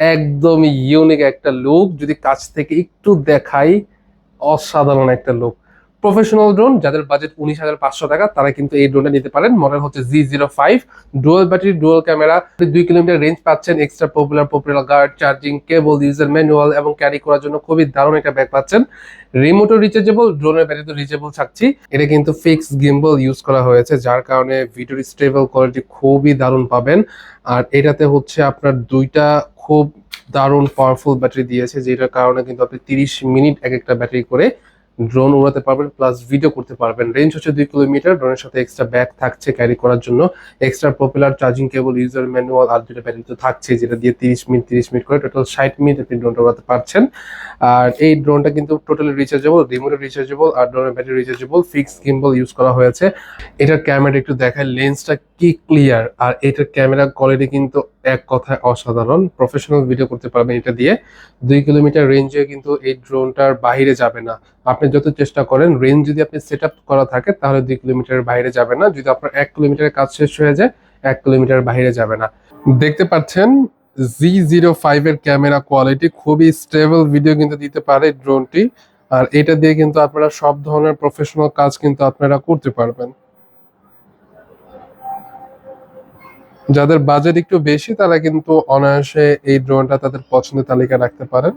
একদম ইউনিক একটা লুক, যদি কাছ থেকে একটু দেখাই, অসাধারণ একটা লুক। প্রফেশনাল ড্রোন, যাদের বাজেট 19,500 টাকা, তারা কিন্তু এই ড্রোনটা নিতে পারেন। মডেল হচ্ছে G05, dual battery, dual camera, 2 kilometre range পাচ্ছেন, extra propeller guard, charging cable, user manual এবং ক্যারি করার জন্য খুবই দারুণ একটা ব্যাগ পাচ্ছেন। রিমোটও রিচার্জেবল, ড্রোনের ব্যাটারি তো রিচার্জেবল থাকছি। এটা কিন্তু ফিক্স গিম্বল ইউজ করা হয়েছে, যার কারণে ভিডিওর স্টেবল কোয়ালিটি খুবই দারুণ পাবেন। আর এটাতে হচ্ছে আপনার দুইটা খুব দারুণ পাওয়ারফুল ব্যাটারি দিয়েছে, যেটার কারণে কিন্তু আপনি 30 মিনিট এক একটা ব্যাটারি করে ড্রোন উড়াতে পারবেন, প্লাস ভিডিও করতে পারবেন। রেঞ্জ হচ্ছে 2 কিলোমিটার। ড্রোনের সাথে এক্সট্রা ব্যাগ থাকছে ক্যারি করার জন্য, extra propeller charging cable, user manual আর দুটো ব্যাটারি তো থাকছে, যেটা দিয়ে 30 মিনিট করে টোটাল 60 মিনিট আপনি ড্রোনটা উড়াতে পারছেন। আর এই ড্রোনটা কিন্তু টোটালি রিচার্জেবল, রিমোট রিচার্জেবল আর ড্রোনের battery rechargeable, fix gimbal use করা হয়েছে। এটার ক্যামেরা একটু দেখায়, লেন্সটা কি ক্লিয়ার, আর এটার ক্যামেরা কোয়ালিটি কিন্তু এক কথায় অসাধারণ। প্রফেশনাল ভিডিও করতে পারবেন এটা দিয়ে। 2 কিলোমিটার রেঞ্জে কিন্তু এই ড্রোনটার বাইরে যাবে না। আপনি যত চেষ্টা করেন, রেঞ্জ যদি আপনি সেট আপ করা থাকে, তাহলে 2 কিলোমিটারের বাইরে যাবে না। যদি আপনার 1 কিলোমিটারের কাজ শেষ হয়ে যায়, 1 কিলোমিটার বাইরে যাবে না। দেখতে পাচ্ছেন G05 এর ক্যামেরা কোয়ালিটি খুবই স্টেবল, ভিডিও কিন্তু দিতে পারে ড্রোনটি। আর এটা দিয়ে কিন্তু আপনারা সব ধরনের প্রফেশনাল কাজ কিন্তু আপনারা করতে পারবেন। যাদের বাজেট একটু বেশি, তারা কিন্তু অনায়াসে এই ড্রোনটা তাদের পছন্দের তালিকায় রাখতে পারেন।